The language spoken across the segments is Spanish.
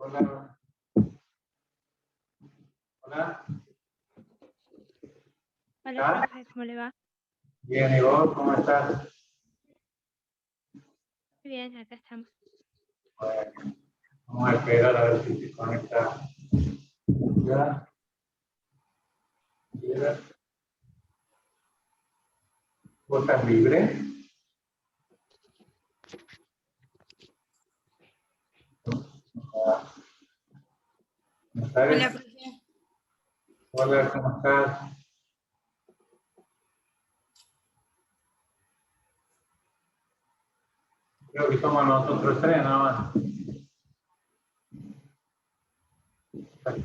Hola. Hola. Hola, profe, ¿cómo le va? Bien, ¿y vos cómo estás? Muy bien, acá estamos. Bueno, vamos a esperar a ver si se conecta. Ya. Ya. ¿Vos estás libre? Hola. Hola, profe. Hola, ¿cómo estás? Creo que somos nosotros tres, nada más.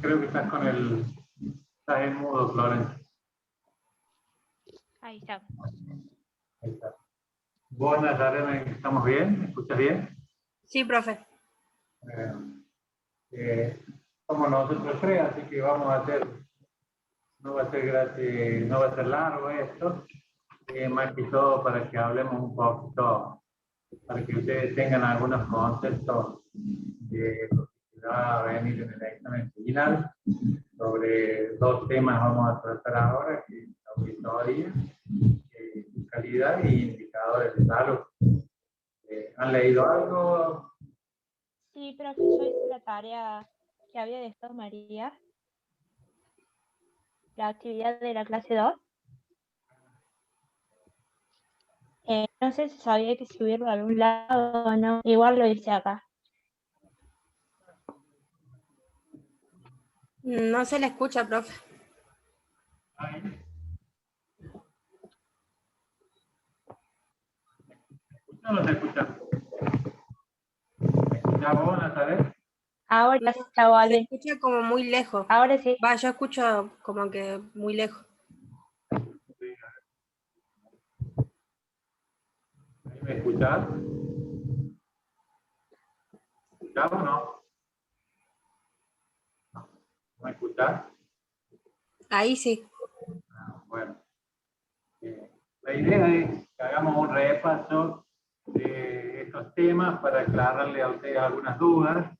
Creo que estás con el... Estás en mudo, Florencia. Ahí está. Ahí está. ¿Vos, Nazarena, estamos bien? ¿Me escuchas bien? Sí, profe. Somos nosotros tres, así que vamos a hacer... No va a ser gratis, no va a ser largo esto. Más que todo para que hablemos un poquito, para que ustedes tengan algunos conceptos de lo que va a venir en el examen final. Sobre dos temas vamos a tratar ahora, que es la auditoría, calidad y indicadores de salud. ¿Han leído algo? Sí, profe, yo hice la tarea que había dejado María, la actividad de la clase 2. No sé si sabía que subirlo a algún lado o no. Igual lo hice acá. No se le escucha, profe. ¿Escucha o no se escucha? ¿Me escuchás vos, Nazaret? Ahora sí está Se vale. escucha como muy lejos. Ahora sí. Va, yo escucho como que muy lejos. ¿Me escuchás? ¿Me escuchás o no? ¿Me escuchás? Ahí sí. Bueno. La idea es que hagamos un repaso de estos temas para aclararle a ustedes algunas dudas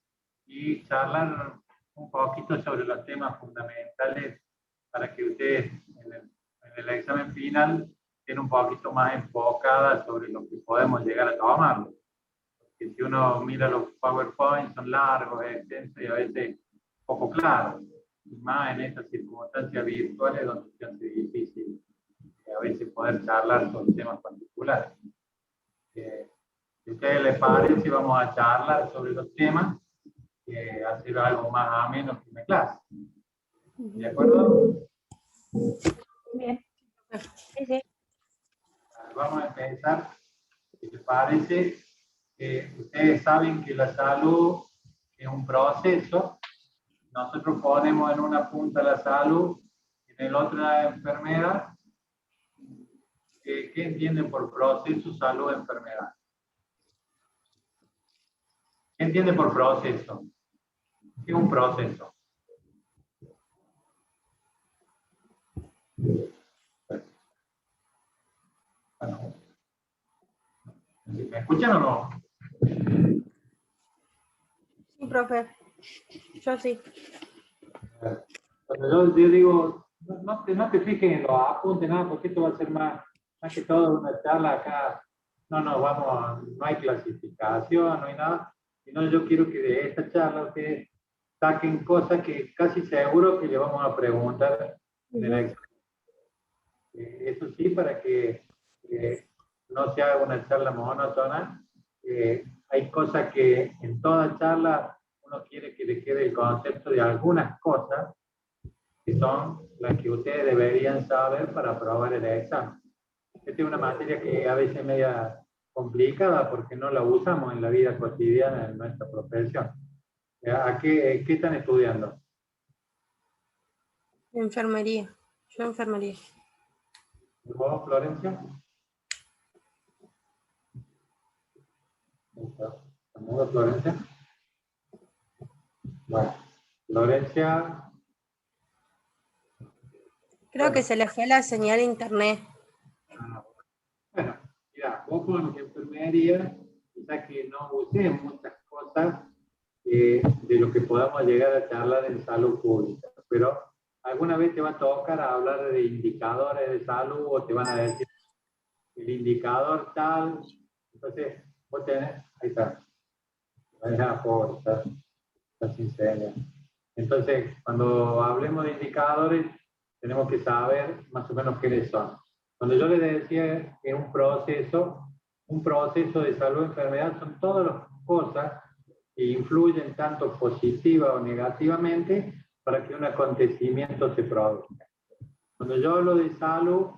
y charlar un poquito sobre los temas fundamentales para que ustedes en el examen final estén un poquito más enfocadas sobre lo que podemos llegar a tomar. Porque si uno mira los PowerPoint son largos, extensos y a veces poco claros. Y más en estas circunstancias virtuales donde se hace difícil a veces poder charlar sobre temas particulares. Si a ustedes les parece, vamos a charlar sobre los temas, hacer algo más ameno que una clase. ¿De acuerdo? Bien. Sí, sí. Vamos a empezar. Si les parece, ustedes saben que la salud es un proceso nosotros ponemos en una punta la salud, en el otro la enfermedad. ¿Qué entienden por proceso, salud, enfermedad? ¿Qué entienden por proceso? ¿Qué es un proceso? Bueno, ¿me escuchan o no? Sí, profe. Yo sí. Cuando yo digo, no te fijes en los apuntes, nada, porque esto va a ser más que todo una charla acá. No, no hay clasificación, no hay nada. Sino yo quiero que de esta charla ustedes saquen cosas que casi seguro que le vamos a preguntar en el examen. Eso sí, para que no se haga una charla monótona. Hay cosas que en toda charla uno quiere que le quede el concepto de algunas cosas que son las que ustedes deberían saber para aprobar el examen. Esta es una materia que a veces es media complicada porque no la usamos en la vida cotidiana en nuestra profesión. ¿Qué están estudiando? Enfermería. Yo enfermería. ¿Vos, Florencia? ¿Estamos, Florencia? Bueno, Florencia. Creo que se le fue la señal a internet. Bueno, mira, vos con enfermería, quizás que no uses muchas cosas de lo que podamos llegar a charlar en salud pública, pero alguna vez te va a tocar hablar de indicadores de salud o te van a decir el indicador tal, entonces vos tenés, ahí está, está sin señal. Entonces, cuando hablemos de indicadores, tenemos que saber más o menos qué son. Cuando yo les decía que un proceso de salud o enfermedad son todas las cosas que influyen tanto positiva o negativamente para que un acontecimiento se produzca. Cuando yo hablo de salud,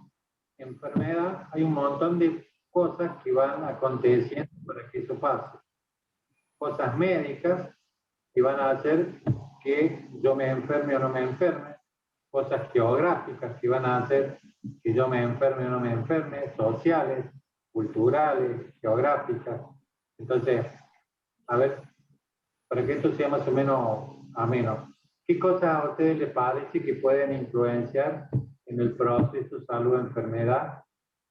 enfermedad, hay un montón de cosas que van aconteciendo para que eso pase. Cosas médicas que van a hacer que yo me enferme o no me enferme, cosas geográficas que van a hacer que yo me enferme o no me enferme, sociales, culturales, geográficas. Entonces, a ver, para que esto sea más o menos ameno, ¿qué cosas a ustedes les parece que pueden influenciar en el proceso salud-enfermedad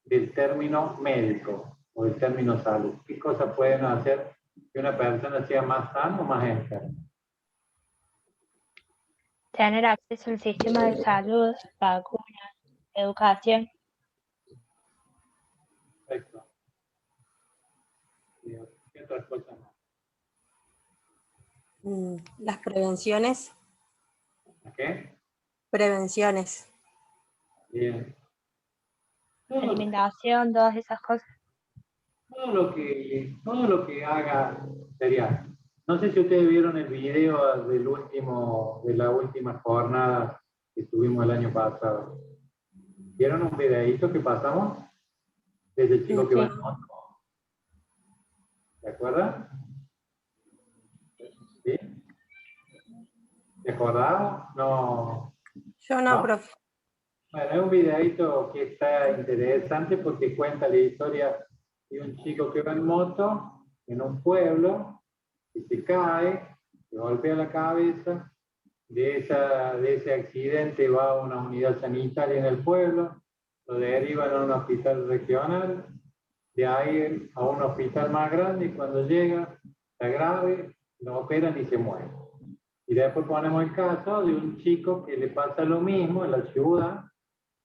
del término médico o del término salud? ¿Qué cosas pueden hacer que una persona sea más sana o más enferma? Tener acceso al sistema de salud, vacunas, educación. Perfecto. ¿Qué otras cosas más? Las prevenciones. ¿Qué? Prevenciones. Bien. Alimentación, todas esas cosas. Todo lo que haga sería. No sé si ustedes vieron el video de la última jornada que tuvimos el año pasado. ¿Vieron un videíto que pasamos? Desde chico que va en moto. ¿Se acuerdan? ¿Sí? ¿Se acordaron? No. Yo no, profe. Bueno, es un videíto que está interesante porque cuenta la historia de un chico que va en moto en un pueblo y se cae, se golpea la cabeza, de ese accidente va a una unidad sanitaria en el pueblo, lo derivan a un hospital regional, de ahí a un hospital más grande y cuando llega, está grave, lo operan y se muere. Y después ponemos el caso de un chico que le pasa lo mismo en la ciudad,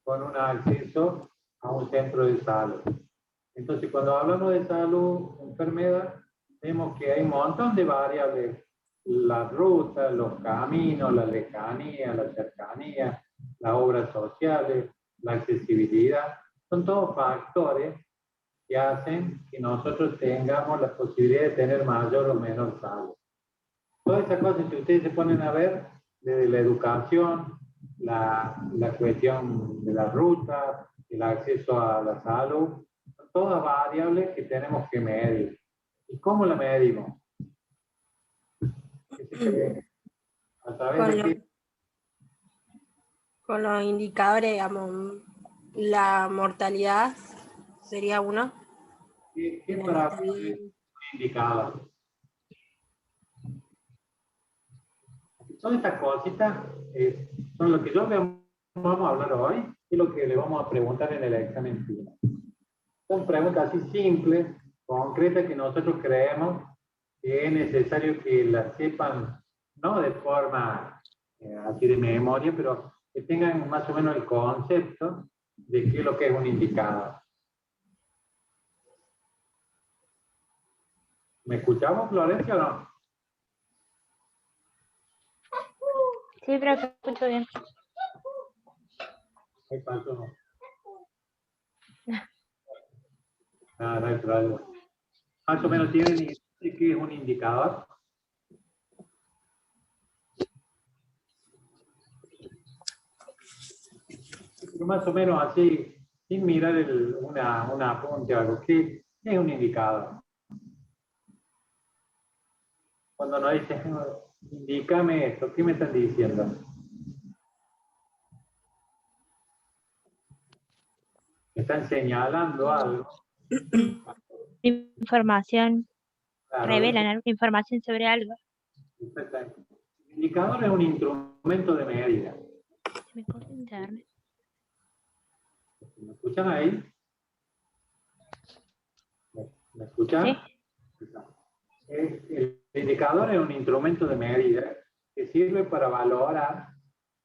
con un acceso a un centro de salud. Entonces, cuando hablamos de salud, enfermedad, vemos que hay un montón de variables. Las rutas, los caminos, la lejanía, la cercanía, las obras sociales, la accesibilidad, son todos factores que hacen que nosotros tengamos la posibilidad de tener mayor o menor salud. Todas esas cosas, si ustedes se ponen a ver, desde la educación, la cuestión de la ruta, el acceso a la salud, son todas variables que tenemos que medir. ¿Y cómo la medimos? A través de qué. Con los indicadores, digamos, la mortalidad sería uno. ¿Qué para un indicador? Son estas cositas, son lo que vamos a hablar hoy y lo que le vamos a preguntar en el examen final. Son preguntas así simples, concretas, que nosotros creemos que es necesario que las sepan, no de forma así de memoria, pero que tengan más o menos el concepto de qué es lo que es un indicador. ¿Me escuchamos, Florencia, o no? Sí, pero te escucho bien. ¿Qué pasó? Ah, no hay problema. Más o menos tienen idea de qué es un indicador. Pero más o menos así, sin mirar una apunte o algo. ¿Qué es un indicador? Cuando nos dicen, indícame esto, ¿qué me están diciendo? Me están señalando algo. Información, Claro, revelan alguna información sobre algo. exactamente. El indicador es un instrumento de medida. Se me corta internet. ¿Me escuchan ahí? ¿Me escuchan? Sí. El indicador es un instrumento de medida que sirve para valorar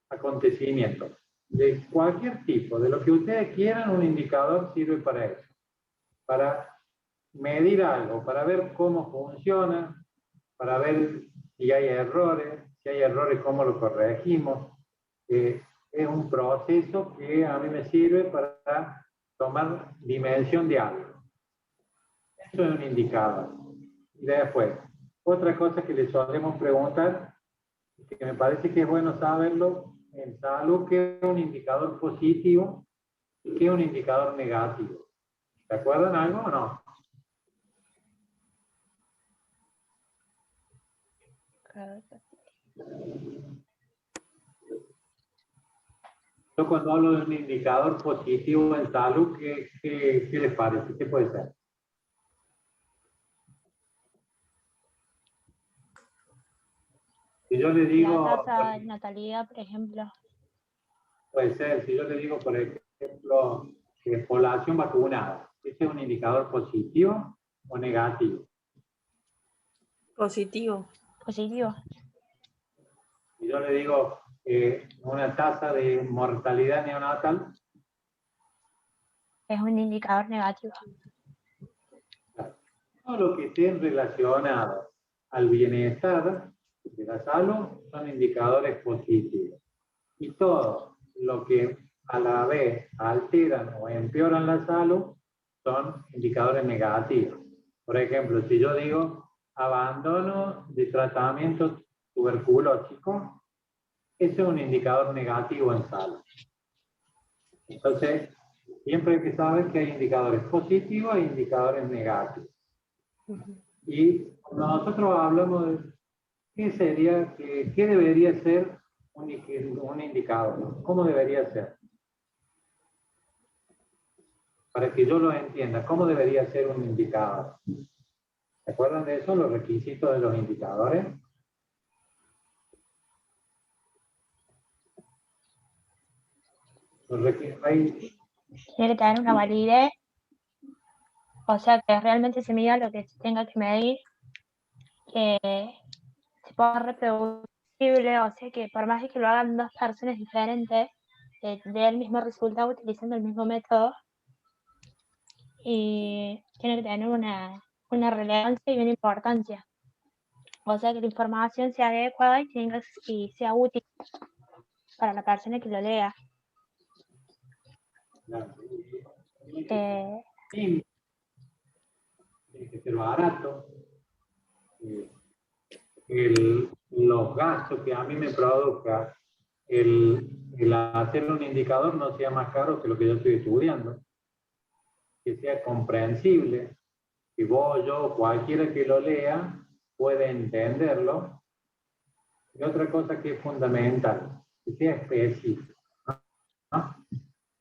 acontecimientos de cualquier tipo, de lo que ustedes quieran. Un indicador sirve para eso, para medir algo, para ver cómo funciona, para ver si hay errores, cómo lo corregimos. Es un proceso que a mí me sirve para tomar dimensión de algo. Eso es un indicador. Y después, otra cosa que les solemos preguntar, que me parece que es bueno saberlo en salud, ¿qué es un indicador positivo y qué es un indicador negativo? ¿Se acuerdan algo o no? Yo cuando hablo de un indicador positivo en salud, ¿qué les parece? ¿Qué puede ser? Si yo le digo, La tasa de natalidad, por ejemplo. puede ser, si yo le digo, por ejemplo, que población vacunada, ¿ese es un indicador positivo o negativo? Positivo. Positivo. Si yo le digo una tasa de mortalidad neonatal, Es un indicador negativo. todo lo que esté relacionado al bienestar de la salud son indicadores positivos. Y todo lo que a la vez alteran o empeoran la salud son indicadores negativos. Por ejemplo, si yo digo abandono de tratamiento tuberculósico, ese es un indicador negativo en salud. Entonces, siempre hay que saber que hay indicadores positivos e indicadores negativos. Y cuando nosotros hablamos de qué sería, qué debería ser un indicador, ¿no? ¿Cómo debería ser? Para que yo lo entienda, ¿cómo debería ser un indicador? ¿Se acuerdan de eso, los requisitos de los indicadores? Tiene que tener una validez, o sea, que realmente se mida lo que se tenga que medir, que se pueda reproducible, o sea, que por más de que lo hagan dos personas diferentes, dé el mismo resultado utilizando el mismo método, y tiene que tener una relevancia y una importancia. O sea, que la información sea adecuada y sea útil para la persona que lo lea. Tiene que ser barato. Los gastos que a mí me produzca el hacer un indicador no sea más caro que lo que yo estoy estudiando. Que sea comprensible, que vos, yo, cualquiera que lo lea puede entenderlo. Y otra cosa que es fundamental, que sea específico, ¿no?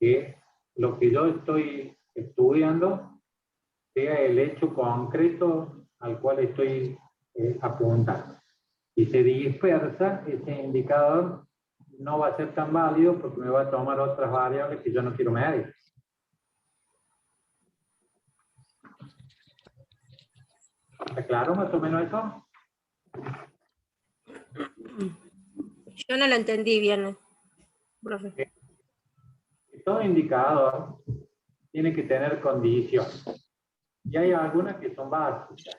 Que lo que yo estoy estudiando sea el hecho concreto al cual estoy apuntando. Si se dispersa, ese indicador no va a ser tan válido porque me va a tomar otras variables que yo no quiero medir. ¿Está claro más o menos eso? Yo no lo entendí bien, profe. Todo indicador tiene que tener condiciones. Y hay algunas que son básicas.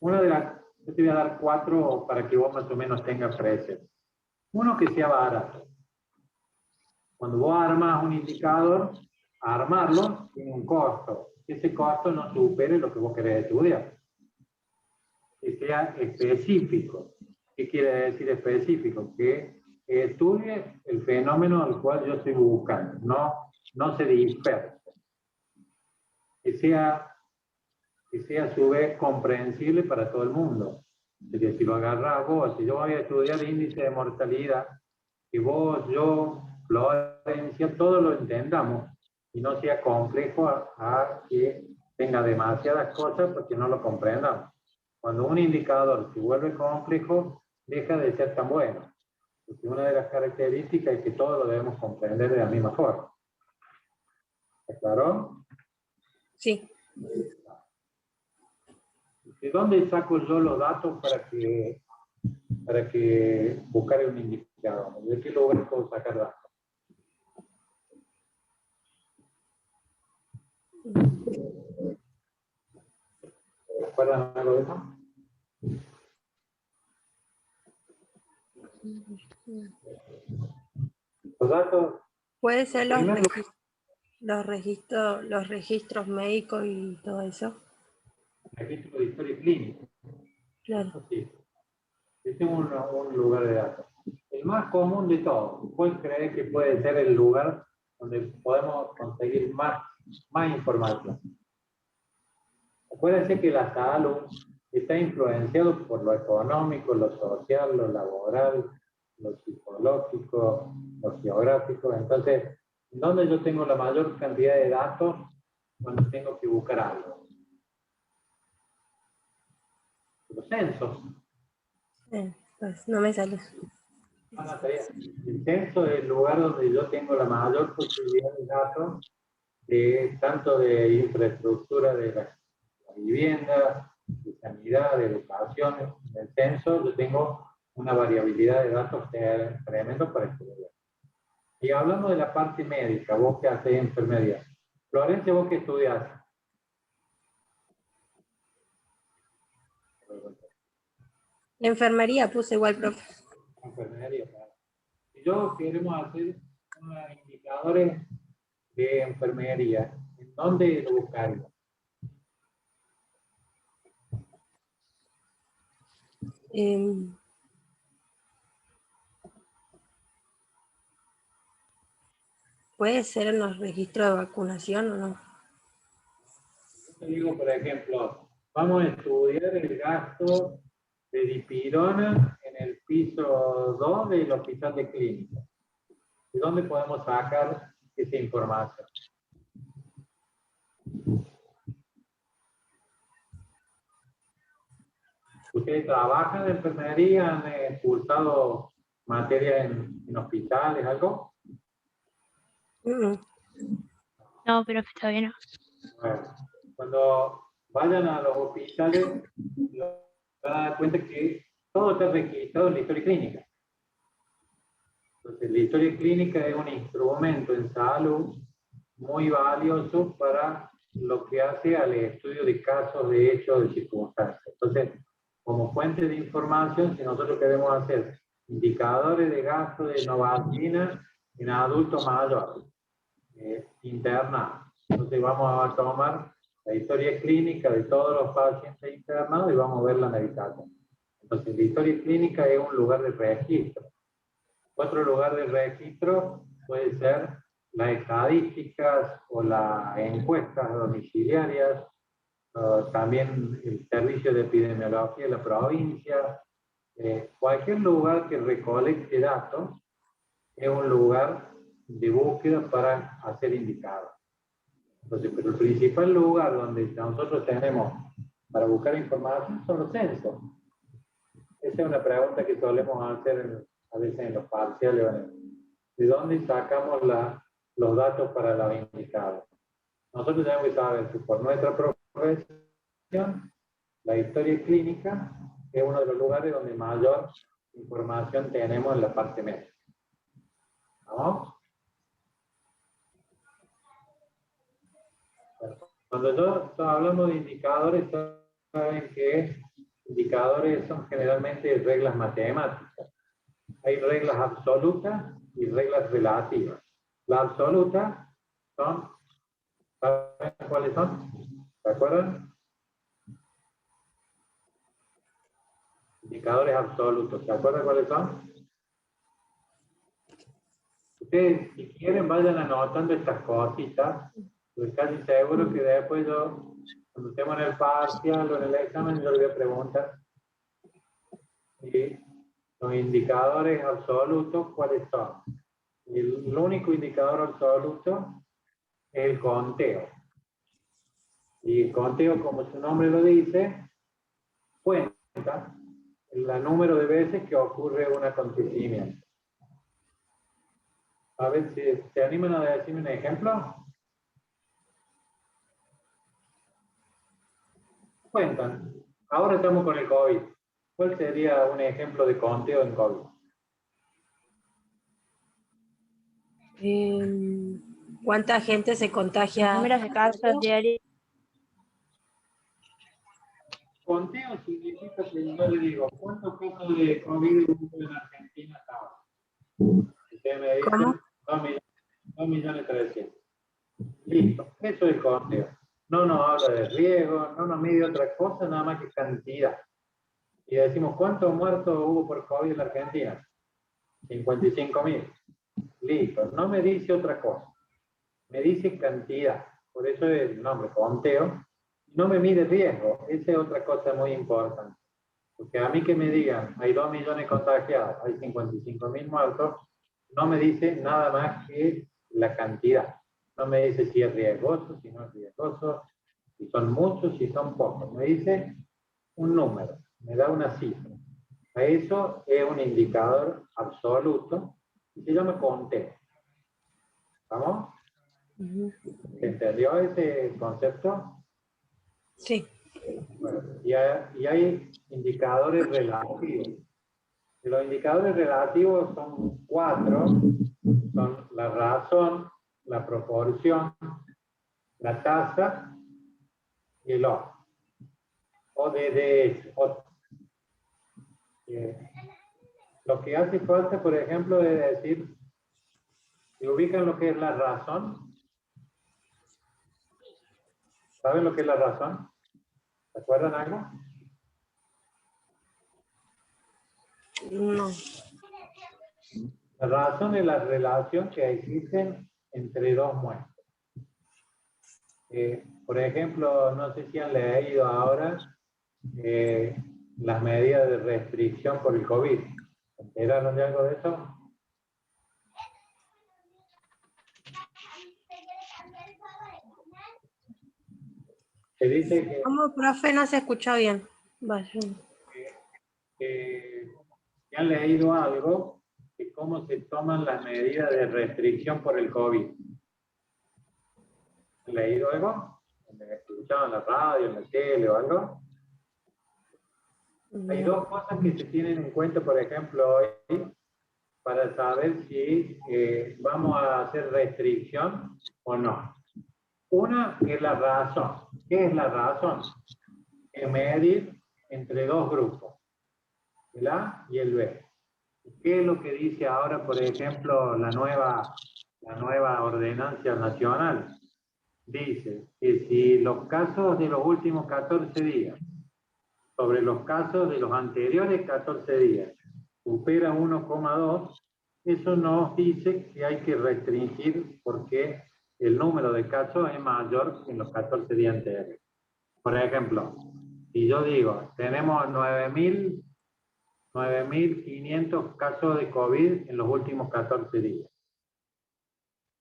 Una de las, yo te voy a dar 4 para que vos más o menos tengas presente. Uno, que sea barato. Cuando vos armas un indicador, armarlo tiene un costo. Ese costo no supere lo que vos querés estudiar. Que sea específico. ¿Qué quiere decir específico? Que estudie el fenómeno al cual yo estoy buscando. No se disperse. Que sea a su vez comprensible para todo el mundo. Porque si lo agarras vos, si yo voy a estudiar índice de mortalidad, que vos, yo, Florencia, todos lo entendamos y no sea complejo a que tenga demasiadas cosas porque no lo comprendamos. Cuando un indicador se vuelve complejo, deja de ser tan bueno. Porque una de las características es que todos lo debemos comprender de la misma forma. ¿Está claro? Sí. ¿De dónde saco yo los datos para que buscar un indicador? ¿De qué lugar puedo sacar datos? ¿Recuerdan algo de eso? Los datos, ¿Puede ser primero, los registros médicos y todo eso? registro de historia clínica. Claro. Sí. Este es un lugar de datos. El más común de todos, ¿cuál cree que puede ser el lugar donde podemos conseguir más información? Acuérdense que la salud está influenciado por lo económico, lo social, lo laboral, lo psicológico, lo geográfico. Entonces, ¿dónde yo tengo la mayor cantidad de datos cuando tengo que buscar algo? Los censos. Pues no me sale. El censo es el lugar donde yo tengo la mayor posibilidad de datos, tanto de infraestructura de la vivienda, de sanidad, de educación. En el censo yo tengo una variabilidad de datos tremendo para estudiar. Y hablando de la parte médica, vos que hacés enfermería. Florencia, ¿vos qué estudias? La enfermería puse igual, profe. Enfermería, claro. Si yo queremos hacer unos indicadores de enfermería, ¿en dónde lo buscaríamos? ¿Puede ser en los registros de vacunación o no? Yo te digo, por ejemplo, vamos a estudiar el gasto de dipirona en el piso 2 del hospital de clínica. ¿De dónde podemos sacar esa información? ¿Ustedes trabajan en enfermería? ¿Han cursado materia en hospitales, algo? No, pero está bien. Bueno, cuando vayan a los hospitales, van a dar cuenta que todo está registrado en la historia clínica. Entonces, la historia clínica es un instrumento en salud muy valioso para lo que hace al estudio de casos, de hechos, de circunstancias. Entonces, como fuente de información, si nosotros queremos hacer indicadores de gasto de novalgina en adultos mayores, internados, entonces vamos a tomar la historia clínica de todos los pacientes internados y vamos a ver la medicación. Entonces, la historia clínica es un lugar de registro. Otro lugar de registro puede ser las estadísticas o las encuestas domiciliarias, también el servicio de epidemiología de la provincia, Cualquier lugar que recolecte datos es un lugar de búsqueda para hacer indicadores. Entonces, pero el principal lugar donde nosotros tenemos para buscar información son los censos. Esa es una pregunta que solemos hacer a veces en los parciales. ¿De dónde sacamos los datos para los indicadores? Nosotros tenemos que saber que por nuestra profesión, la historia clínica es uno de los lugares donde mayor información tenemos en la parte médica. ¿Vamos? Cuando yo hablamos de indicadores, saben que indicadores son generalmente reglas matemáticas. Hay reglas absolutas y reglas relativas. Las absolutas son, ¿saben cuáles son? ¿Se acuerdan? Indicadores absolutos. ¿Se acuerdan cuáles son? Ustedes, si quieren, vayan anotando estas cositas. Estoy casi seguro que después yo, cuando estemos en el parcial o en el examen, yo les voy a preguntar. ¿Sí? Los indicadores absolutos, ¿cuáles son? El único indicador absoluto es el conteo. Y el conteo, como su nombre lo dice, cuenta el número de veces que ocurre un acontecimiento. A ver si se animan a decirme un ejemplo. Cuentan. Ahora estamos con el COVID. ¿Cuál sería un ejemplo de conteo en COVID? ¿Cuánta gente se contagia? Números de casos diarios. Conteo significa que yo le digo, ¿cuántos casos de COVID hubo en Argentina hasta ahora? Ustedes me dicen, ¿Cómo? 2.300.000. Listo, eso es conteo. No nos habla de riesgo, no nos mide otra cosa, nada más que cantidad. Y decimos, ¿cuántos muertos hubo por COVID en la Argentina? 55.000. Listo, no me dice otra cosa. Me dice cantidad. Por eso es el nombre, conteo. No me mide riesgo. Esa es otra cosa muy importante. Porque a mí que me digan, hay 2 millones contagiados, hay 55.000 muertos, no me dice nada más que la cantidad. No me dice si es riesgoso, si no es riesgoso, si son muchos, si son pocos. Me dice un número, me da una cifra. A eso es un indicador absoluto y se llama conteo. ¿Vamos? ¿Se entendió ese concepto? Sí. Bueno, y hay indicadores relativos. Y los indicadores relativos son 4, son la razón, la proporción, la tasa y el O. ODDS. Lo que hace falta, por ejemplo, es decir, si ubican lo que es la razón, ¿saben lo que es la razón? ¿Se acuerdan algo? No. La razón es la relación que existe entre dos muestras. Por ejemplo, no sé si han leído ahora las medidas de restricción por el COVID. ¿Se enteraron de algo de eso? Se dice que ¿Cómo, profe? No se escuchó bien. Vaya. que han leído algo de cómo se toman las medidas de restricción por el COVID. ¿Han leído algo? ¿Escuchaban en la radio, en la tele o algo? Hay dos cosas que se tienen en cuenta, por ejemplo, hoy, para saber si vamos a hacer restricción o no. Una es la razón. ¿Qué es la razón? Es medir entre dos grupos, el A y el B. ¿Qué es lo que dice ahora, por ejemplo, la nueva ordenanza nacional? Dice que si los casos de los últimos 14 días sobre los casos de los anteriores 14 días supera 1,2, eso nos dice que hay que restringir porque el número de casos es mayor que en los 14 días anteriores. Por ejemplo, si yo digo, tenemos 9.000 9.500 casos de COVID en los últimos 14 días.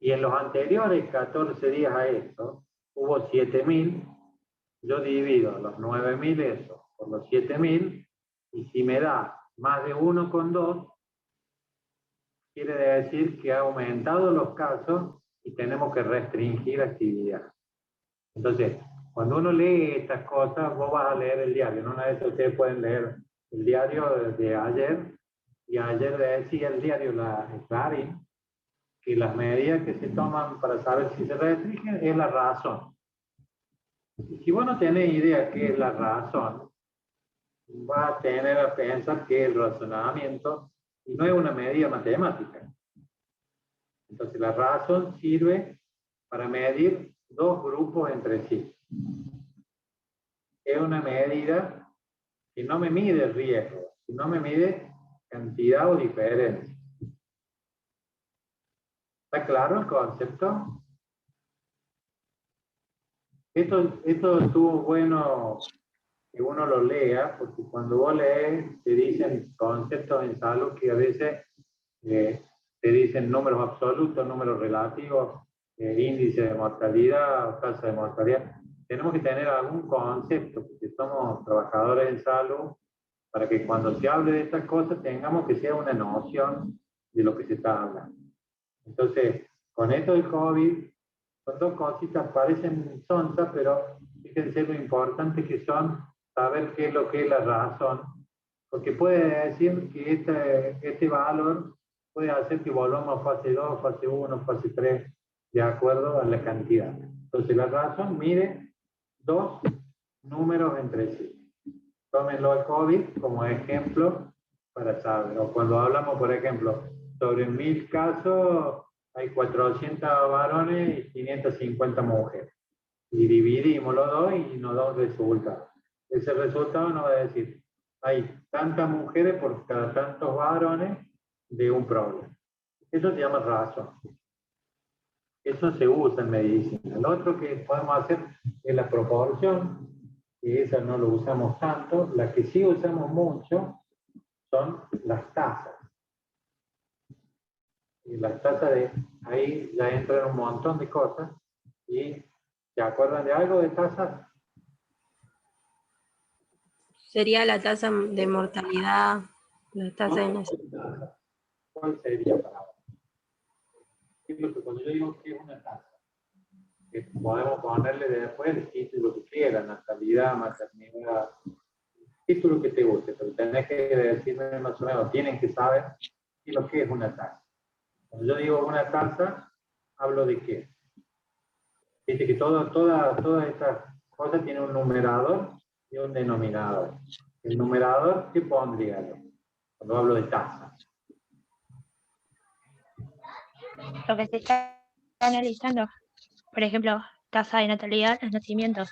Y en los anteriores 14 días a esto, hubo 7.000. Yo divido los 9.000 eso por los 7.000, y si me da más de 1,2, quiere decir que ha aumentado los casos y tenemos que restringir actividad. Entonces, cuando uno lee estas cosas, vos vas a leer el diario. En una vez ustedes pueden leer el diario de ayer, y ayer decía el diario Clarín que las medidas que se toman para saber si se restringen es la razón. Y si vos no tenés idea qué es la razón, vas a tener a pensar que el razonamiento no es una medida matemática. Entonces la razón sirve para medir dos grupos entre sí. Es una medida que no me mide el riesgo, sino me mide cantidad o diferencia. ¿Está claro el concepto? Esto estuvo bueno que uno lo lea, porque cuando vos lees te dicen conceptos en salud que a veces te dicen números absolutos, números relativos, índice de mortalidad, tasa de mortalidad. Tenemos que tener algún concepto, porque somos trabajadores en salud, para que cuando se hable de estas cosas tengamos que sea una noción de lo que se está hablando. Entonces, con esto del COVID, son dos cositas, parecen sonzas, pero fíjense lo importante que son saber qué es lo que es la razón, porque puede decir que este valor puede hacer que volvamos a fase 2, fase 1, fase 3, de acuerdo a la cantidad. Entonces la razón mide dos números entre sí. Tómenlo al COVID como ejemplo para saber. O cuando hablamos, por ejemplo, sobre 1.000 casos, hay 400 varones y 550 mujeres. Y dividimos los dos y nos da un resultado. Ese resultado nos va a decir, hay tantas mujeres por cada tantos varones de un problema. Eso se llama razón. Eso se usa en medicina. Lo otro que podemos hacer es la proporción, y esa no lo usamos tanto. La que sí usamos mucho son las tasas. Y las tasas ahí ya entran un montón de cosas. ¿Y se acuerdan de algo de tasas? Sería la tasa de mortalidad, la tasa de nacimiento. ¿Cuál sería para vos? Cuando yo digo que es una tasa, que podemos ponerle después el título que quieran, natalidad, maternidad, título que te guste, pero tenés que decirme más o menos, tienen que saber lo que es una tasa. Cuando yo digo una tasa, hablo de qué. Dice que todas estas cosas tienen un numerador y un denominador. El numerador, ¿qué pondría yo cuando hablo de tasa? Lo que se está analizando, por ejemplo, tasa de natalidad, los nacimientos,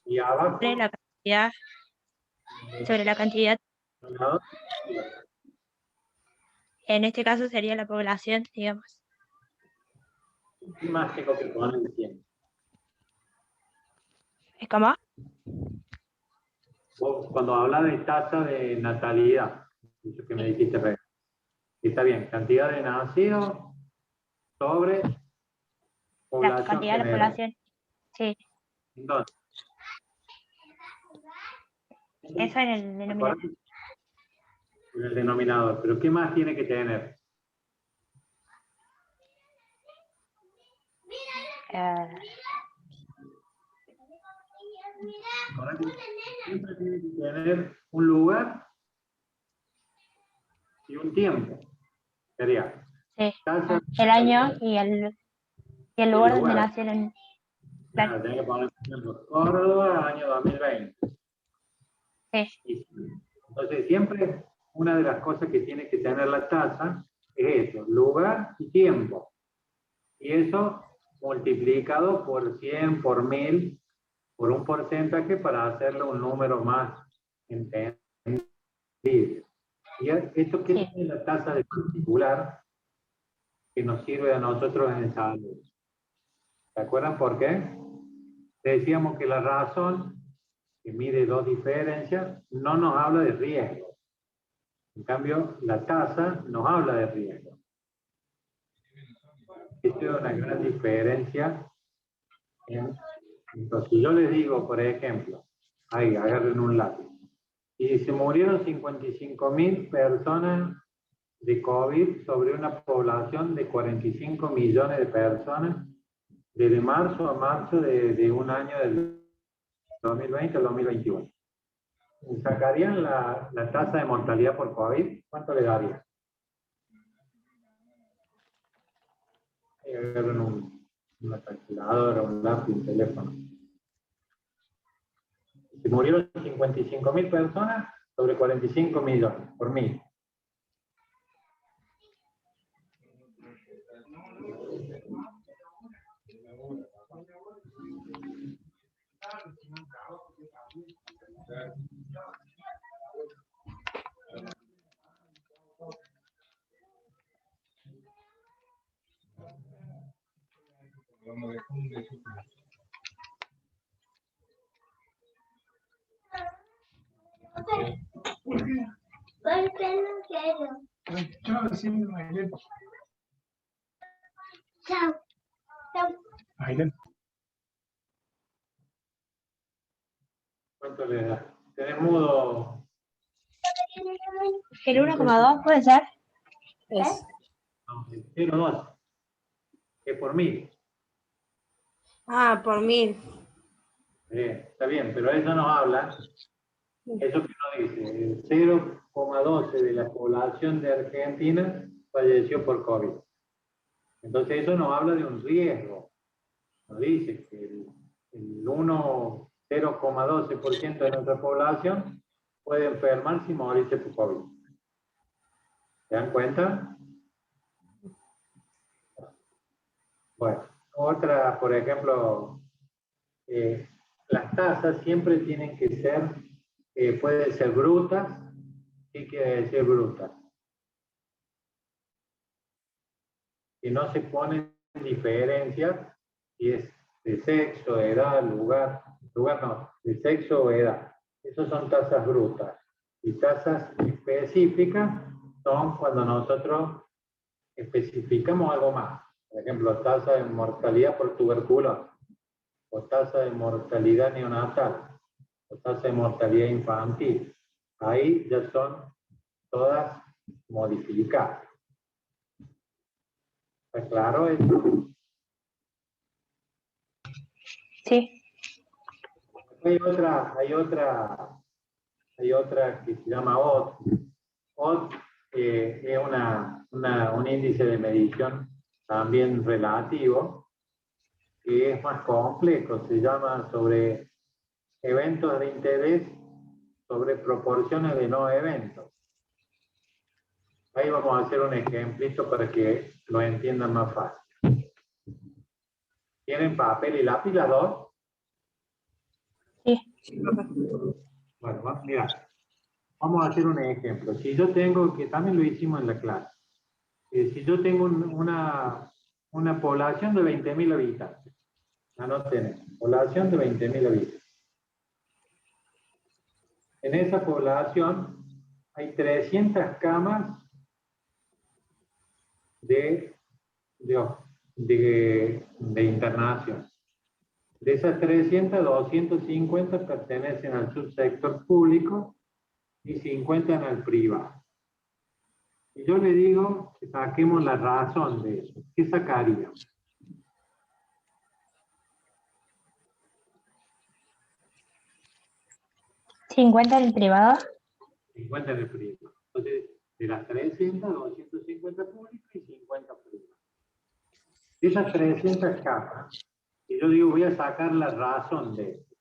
Y abajo, sobre la cantidad, denominador, en este caso sería la población, digamos. ¿qué más tengo que poner de tiempo? ¿Es como? Vos, cuando hablas de tasa de natalidad, eso que me dijiste, está bien, cantidad de nacidos sobre población La cantidad de general. población. Sí, Entonces, eso en el denominador. En el denominador, pero ¿qué más tiene que tener? Siempre tiene que tener un lugar y un tiempo. Sería Sí, tasa, el año y el lugar donde nacieron. Claro, tenés que poner, por ejemplo, Córdoba, año 2020. Sí. Entonces, siempre una de las cosas que tiene que tener la tasa es eso, lugar y tiempo. Y eso multiplicado por 100, por 1000, por un porcentaje para hacerlo un número más entendible. Y esto que tiene la tasa de particular que nos sirve a nosotros en salud. ¿Se acuerdan por qué? Decíamos que la razón que mide dos diferencias, no nos habla de riesgo. En cambio, la tasa nos habla de riesgo. Esto es una gran diferencia. Entonces, si yo les digo, por ejemplo, ahí, agarren un lápiz, y se murieron 55.000 personas de COVID sobre una población de 45 millones de personas, desde marzo a marzo de un año del 2020 al 2021. ¿Sacarían la tasa de mortalidad por COVID? ¿Cuánto le daría? Una calculadora, un lápiz, un teléfono. Se murieron 55.000 personas sobre 45 millones, por mí. ¿Cuánto le da? ¿Tenés mudo? ¿El 1,2 puede ser? Es. No, 0,2. Que por 1000. Ah, por 1000. Está bien, pero eso nos habla, eso que nos dice, el 0,12 de la población de Argentina falleció por COVID. Entonces eso nos habla de un riesgo. Nos dice que el 0,12% de nuestra población puede enfermarse y morirse por COVID. ¿Se dan cuenta? Bueno, otra, por ejemplo, las tasas siempre tienen que ser, pueden ser brutas. ¿Qué quiere decir brutas? Que no se ponen diferencias si es de sexo, edad, lugar no, de sexo o edad. Esas son tasas brutas. Y tasas específicas son cuando nosotros especificamos algo más. Por ejemplo, tasa de mortalidad por tuberculosis, o tasa de mortalidad neonatal, o tasa de mortalidad infantil. Ahí ya son todas modificadas. ¿Está claro esto? Sí. Hay otra que se llama ODD. ODD es un índice de medición también relativo, que es más complejo, se llama sobre eventos de interés sobre proporciones de no eventos. Ahí vamos a hacer un ejemplito para que lo entiendan más fácil. ¿Tienen papel y lápiz las dos? Sí. Bueno, mira, vamos a hacer un ejemplo. Si yo tengo, que también lo hicimos en la clase, si yo tengo una población de 20.000 habitantes, anoten, población de 20.000 habitantes. En esa población hay 300 camas de internación. De esas 300, 250 pertenecen al subsector público y 50 al privado. Y yo le digo que saquemos la razón de eso. ¿Qué sacaríamos? ¿50 en el privado? 50 en el privado. Entonces, de las 300, 250 públicos y 50 privados. De esas 300 capas, y yo digo, voy a sacar la razón de eso.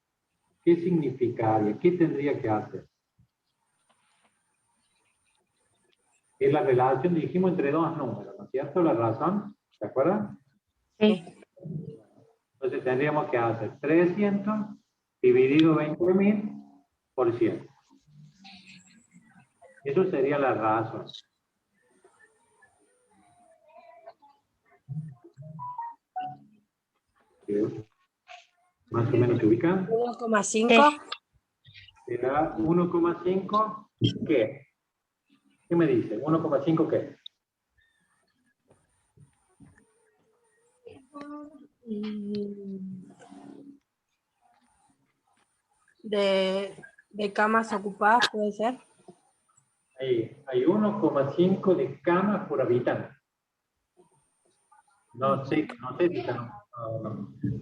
¿Qué significaría? ¿Qué tendría que hacer? Es la relación, dijimos, entre dos números, ¿no es cierto? La razón, ¿se acuerdan? Sí. Entonces tendríamos que hacer 300 dividido 20.000 por 100. Eso sería la razón. ¿Más o menos se ubican? 1,5. será 1,5 ¿qué? ¿Qué me dice? 1,5 ¿qué? De camas ocupadas, puede ser. Hay 1,5 de camas por habitante. No sé si no.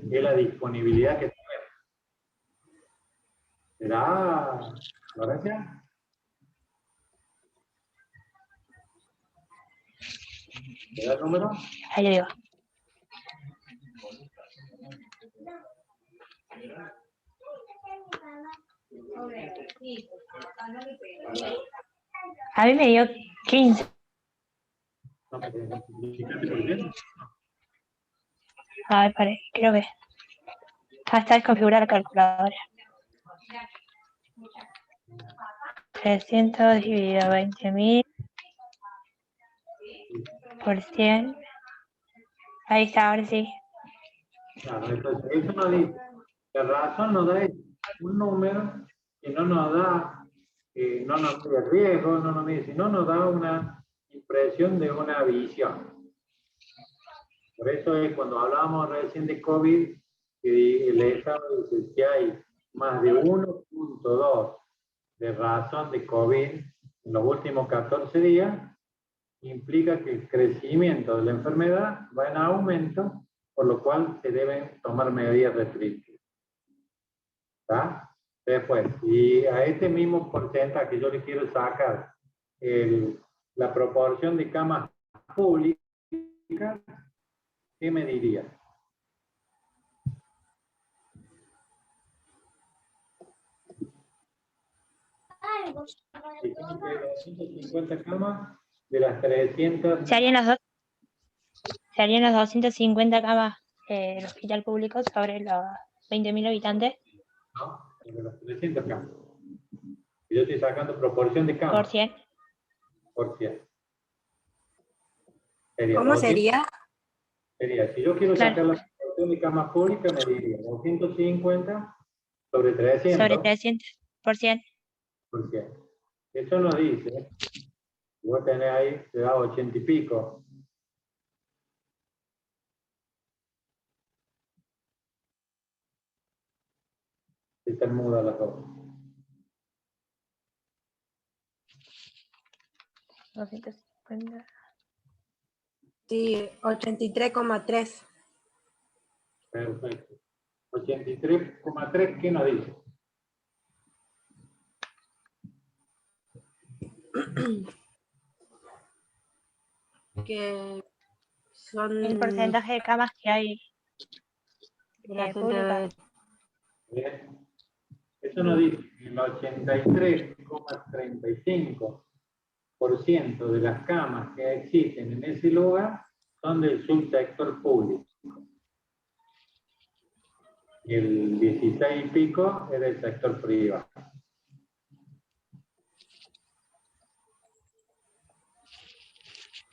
Es la disponibilidad que tenemos. ¿Será, Florencia? ¿Será el número? Ahí le digo. A mí me dio 15. No, multiplicate por 10. A ver, pare, creo que. Está desconfigurada la calculadora. 300 dividido 20.000 por 100. Ahí está, ahora sí. Claro, entonces eso no dice. La razón nos da un número que no nos da, no nos da riesgo, no nos dice, no nos da una impresión de una visión. Por eso es cuando hablábamos recién de COVID, que el Estado dice que hay más de 1,2 de razón de COVID en los últimos 14 días, implica que el crecimiento de la enfermedad va en aumento, por lo cual se deben tomar medidas restrictivas. ¿Está? Después, y a este mismo porcentaje yo le quiero sacar la proporción de camas públicas, ¿qué me diría? Si tengo que 250 camas de las 300. Serían las 250 camas del hospital público sobre los 20.000 habitantes. No, de las 300 camas. Y yo estoy sacando proporción de camas. Por 100. Por 100. Sería ¿Cómo 200, sería? sería, si yo quiero Claro. sacar la proporción de camas públicas, me diría 250 sobre 300. Sobre 300 por 100. Por 100. Eso nos dice, vos tenés ahí, te da 80 y pico. Están mudas las dos. 250. Sí, 83,3. Perfecto. 83,3, ¿qué nos dice? Que son El porcentaje de camas que hay de la públicas. gente. Bien. Eso nos dice que el 83,35% de las camas que existen en ese lugar son del subsector público. Y el 16 y pico es del sector privado.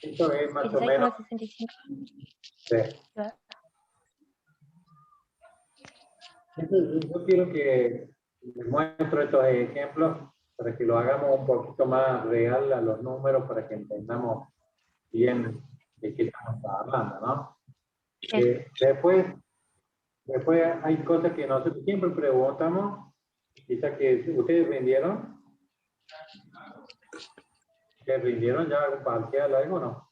Esto es más o menos. 16,65. Sí. Entonces, yo quiero que les muestro estos ejemplos para que lo hagamos un poquito más real a los números, para que entendamos bien de qué estamos hablando, ¿no? Después hay cosas que nosotros siempre preguntamos, quizás que ustedes rindieron. ¿Ustedes rindieron ya algún parcial, algo no?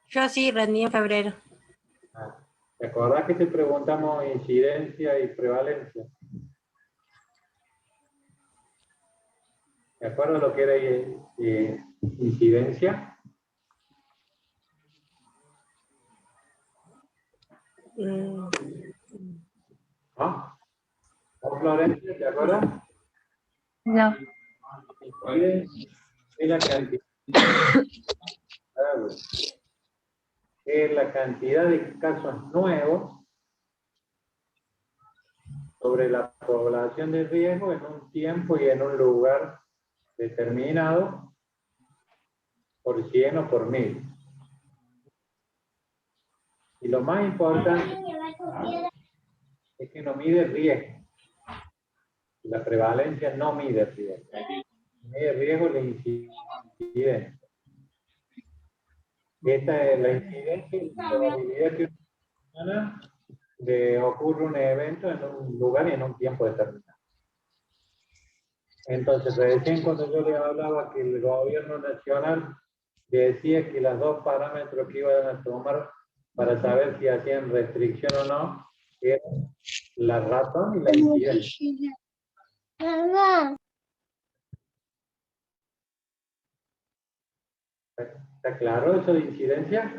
Yo sí rendí en febrero. ¿Te acordás que te preguntamos incidencia y prevalencia? ¿De acuerdo a lo que era incidencia? ¿No? ¿O Florencia, te acuerdas? No. Es la cantidad. Es la cantidad de casos nuevos sobre la población de riesgo en un tiempo y en un lugar determinado por 100 o por 1000. Y lo más importante es que no mide riesgo. La prevalencia no mide riesgo. Mide riesgo la incidencia. Esta es la incidencia y la probabilidad que ocurre un evento en un lugar y en un tiempo determinado. Entonces, recién cuando yo les hablaba que el gobierno nacional decía que los dos parámetros que iban a tomar para saber si hacían restricción o no eran la razón y la incidencia. ¿Está claro eso de incidencia?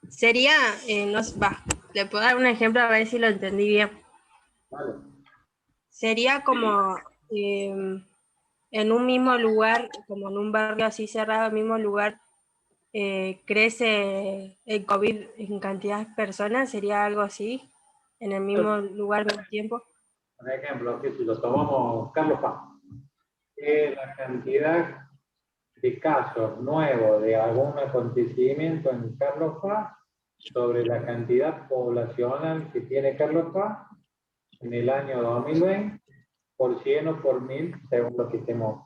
Sería, le puedo dar un ejemplo a ver si lo entendí bien. Vale. Sería como en un mismo lugar, como en un barrio así cerrado, en el mismo lugar, crece el COVID en cantidad de personas, sería algo así, en el mismo lugar, al mismo tiempo. Por ejemplo, que si lo tomamos Carlos Paz, la cantidad de casos nuevos de algún acontecimiento en Carlos Paz sobre la cantidad poblacional que tiene Carlos Paz en el año 2020 por 100 o por 1000 según lo que estemos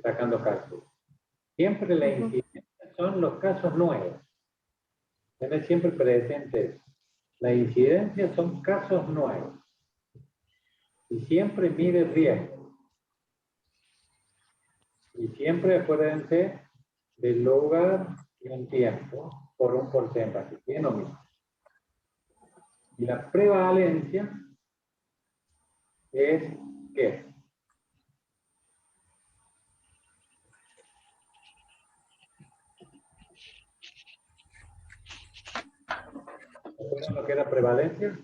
sacando casos. Siempre la incidencia son los casos nuevos. Tener siempre presente eso. La incidencia son casos nuevos. Y siempre mide riesgo. Y siempre acuérdense del lugar y un tiempo por un porcentaje. ¿Bien o mismo? Y la prevalencia es ¿qué? ¿Recuerdan lo que era prevalencia?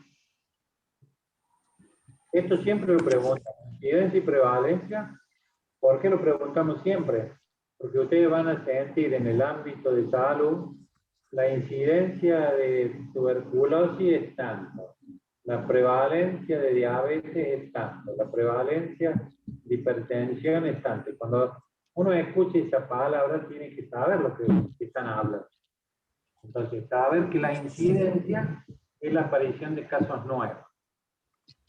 Esto siempre lo preguntan. Incidencia y prevalencia. ¿Por qué lo preguntamos siempre? Porque ustedes van a sentir en el ámbito de salud la incidencia de tuberculosis es tanto, la prevalencia de diabetes es tanto, la prevalencia de hipertensión es tanto. Y cuando uno escucha esa palabra tiene que saber lo que están hablando. Entonces, saber que la incidencia es la aparición de casos nuevos.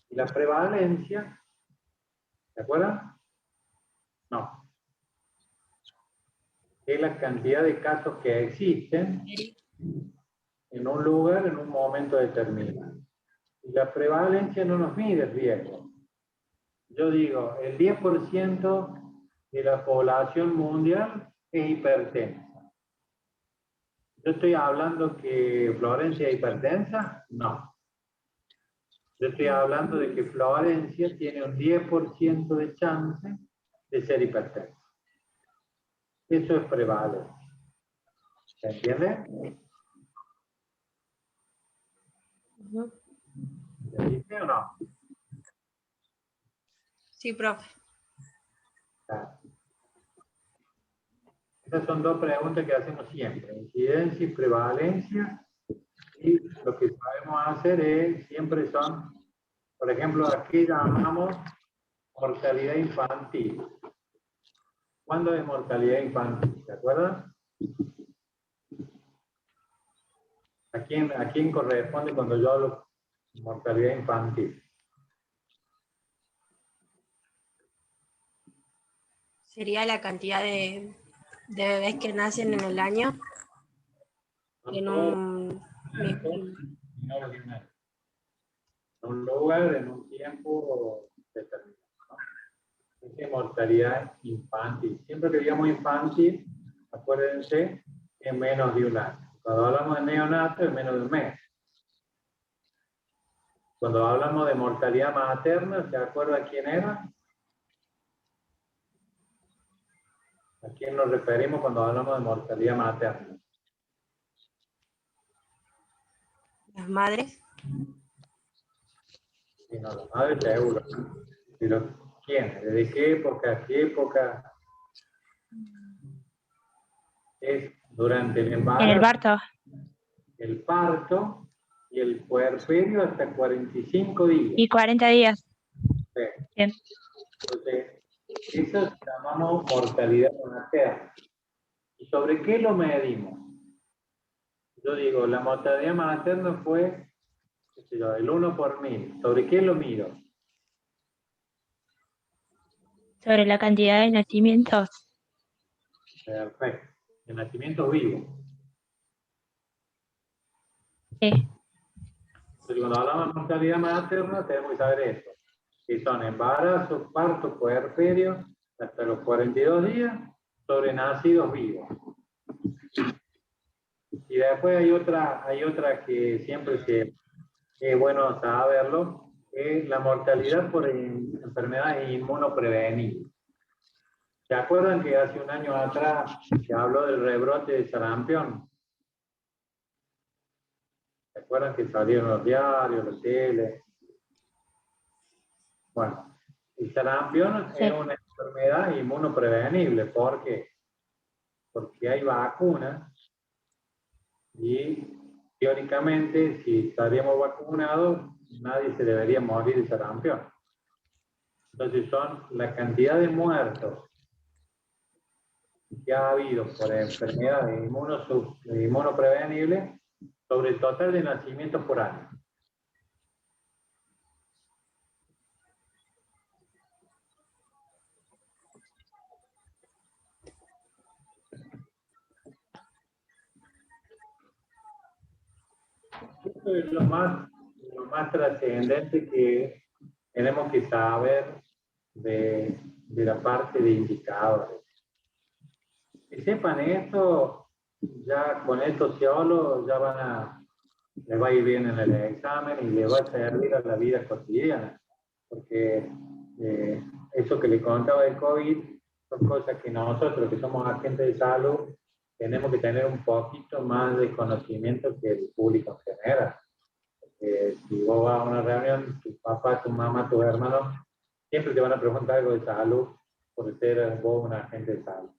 Y la prevalencia, ¿se acuerdan? No. Es la cantidad de casos que existen en un lugar en un momento determinado. Y la prevalencia no nos mide el riesgo. Yo digo, el 10% de la población mundial es hipertensa. ¿Yo estoy hablando que Florencia es hipertensa? No. Yo estoy hablando de que Florencia tiene un 10% de chance de ser hipertensa. Eso es prevalencia. ¿Se entiende? ¿Se entiende o no? Sí, profe. Claro. Esas son dos preguntas que hacemos siempre. Incidencia y prevalencia. Y lo que sabemos hacer es, siempre son, por ejemplo, aquí llamamos mortalidad infantil. ¿Cuándo es mortalidad infantil? ¿Se acuerdan? ¿A quién corresponde cuando yo hablo de mortalidad infantil? Sería la cantidad de bebés que nacen en el año en un lugar, en un tiempo determinado. ¿No? Es mortalidad infantil. Siempre que digamos infantil, acuérdense que es menos de un año. Cuando hablamos de neonato, es menos de un mes. Cuando hablamos de mortalidad materna, ¿se acuerda quién era? ¿A quién nos referimos cuando hablamos de mortalidad materna? las madres. Sí, no, la madre seguro. Pero ¿quién? ¿Desde qué época? ¿A qué época? Es durante el embarazo. En el parto. El parto y el puerperio hasta 45 días. Y 40 días. Sí. Bien. Entonces, eso llamamos mortalidad materna. ¿Y sobre qué lo medimos? Yo digo, la mortalidad materna fue, qué sé yo, el 1 por 1000. ¿Sobre qué lo miro? Sobre la cantidad de nacimientos. Perfecto. De nacimientos vivos. Sí. Entonces, cuando hablamos de mortalidad materna, tenemos que saber esto, que son embarazos, partos, puerperio, hasta los 42 días, sobre nacidos vivos. Y después hay otra que siempre es bueno saberlo, es la mortalidad por enfermedades inmunoprevenibles. ¿Se acuerdan que hace un año atrás se habló del rebrote de sarampión? ¿Se acuerdan que salieron los diarios, los teles? Bueno, el sarampión Sí. es una enfermedad inmunoprevenible. ¿Por qué? Porque hay vacunas y teóricamente si estaríamos vacunados nadie se debería morir de sarampión. Entonces son la cantidad de muertos que ha habido por enfermedades inmunoprevenibles sobre el total de nacimientos por año. Esto es lo más trascendente que tenemos que saber de la parte de indicadores. Que sepan esto, ya con esto solos ya les va a ir bien en el examen y les va a servir a la vida cotidiana. Porque eso que le contaba del COVID son cosas que nosotros, que somos agentes de salud, tenemos que tener un poquito más de conocimiento que el público en general. Si vos vas a una reunión, tu papá, tu mamá, tus hermanos, siempre te van a preguntar algo de salud por ser vos un agente de salud.